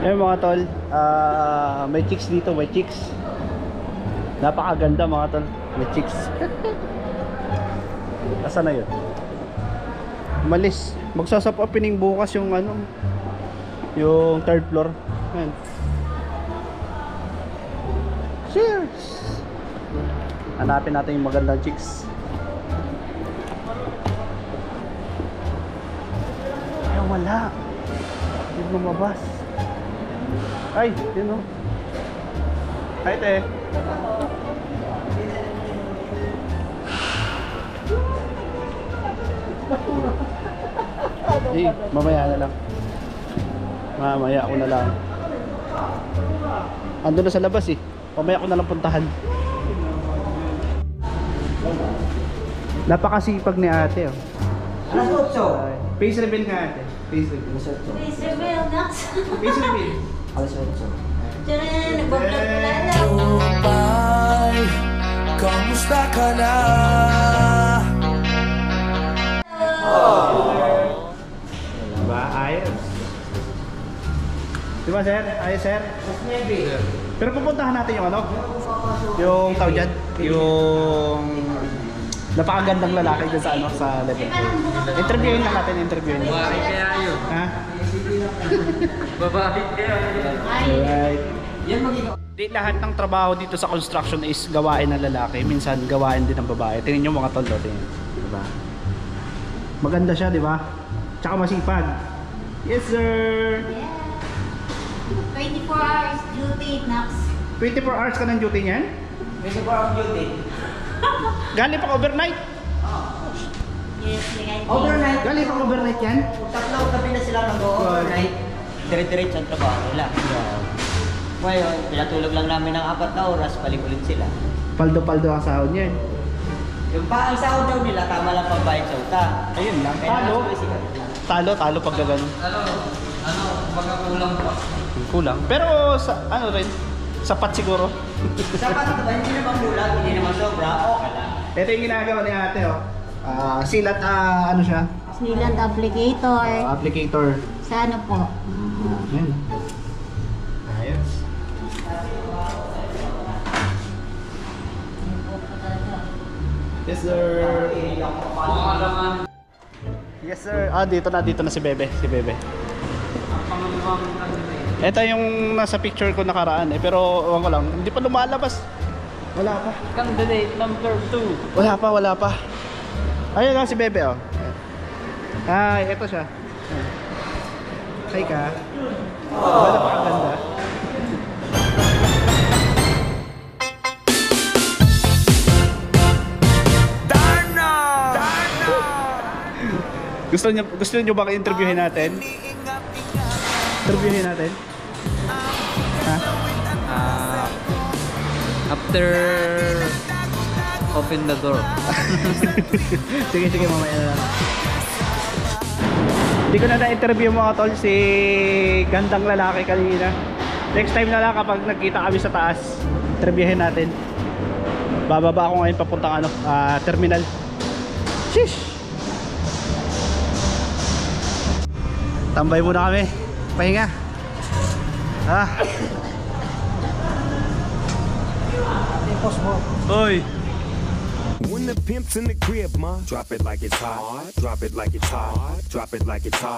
Ayun mga tol, may chicks dito, may chicks. Napakaganda mga tol, may chicks. Asa na yun? Umalis. Magsasap opening bukas yung ano, yung third floor. Ayan. Cheers! Hanapin natin yung magandang chicks. Ay, wala. Hindi lumabas. Ay, yun o. Hi, te. Eh, mamaya na lang. Mamaya ako na lang. Ando na sa labas eh. Mamaya ako na lang puntahan. Napakasipag ni ate oh. Alas 8. Face reveal nga ate. Face reveal. Face reveal, Nax. Face reveal. Alas 8. Diyan, nagbablog ko na lang. Bye, kamusta ka na? Diba? Ayos. Diba sir? Ayos sir? Pero pupuntahan natin yung ano? Yung tao dyan? Yung napakagandang lalaki dyan sa ano? Sa level. Interviewin lang natin, interviewin. Babae kaya yun. Ha? Babae kaya yun. Alright. Yan magiging... Di lahat ng trabaho dito sa construction is gawain ng lalaki. Minsan gawain din ng babae. Tingnan nyo mga tol, tingnan. Diba? Maganda siya, di ba? Tsaka masipag. Yes, sir! Yeah. 24 hours duty, Nax. 24 hours ka ng duty niyan? 24 hours duty. Galing pa overnight? Yes, like Overnight. Galing pa overnight yan? Tatlo gabi na sila nag-overnight. Dire-diretso ang trabaho nila. Ngayon, pinatulog lang namin ng 4 na oras, balik-ulit sila. Paldo-paldo ang sahod niyan. Yung pa ang sahod daw nila, tama lang pambayad sa utang. Ayun lang. Kaya Talo. nasulit. Talo pag gano'n. Baka kulang pa. Kulang. Pero sa ano rin, sapat siguro. Sapat ito ba? Hindi naman kulang, hindi naman sobra. Okay lang. Ito yung ginagawa ni ate oh. Silat ano siya? Sealant applicator. Applicator. Sa ano po? Ayan. Ayos. Yes sir. Yes sir. Dito na si Bebe, Ito yung nasa picture ko nakaraan eh, pero ewan ko lang, hindi pa lumalabas. Wala pa. Candidate number 2. Wala pa. Ayun lang si Bebe oh. Ay, ito siya. Hi ka. Wala pa kaganda. Gusto niyo ba i-interviewin natin? Interviewin natin? Ha? After open the door. Sige, mamaya na lang. Hindi ko na na-interview mga tol si gandang lalaki kanina. Next time na lang kapag nagkita kami sa taas, interviewin natin. Bababa ako ngayon papuntang terminal. Sheesh! Tambay muna kami. Pahinga. Oy. When the pimp's in the crib, ma, drop it like it's hot. Drop it like it's hot. Drop it like it's hot.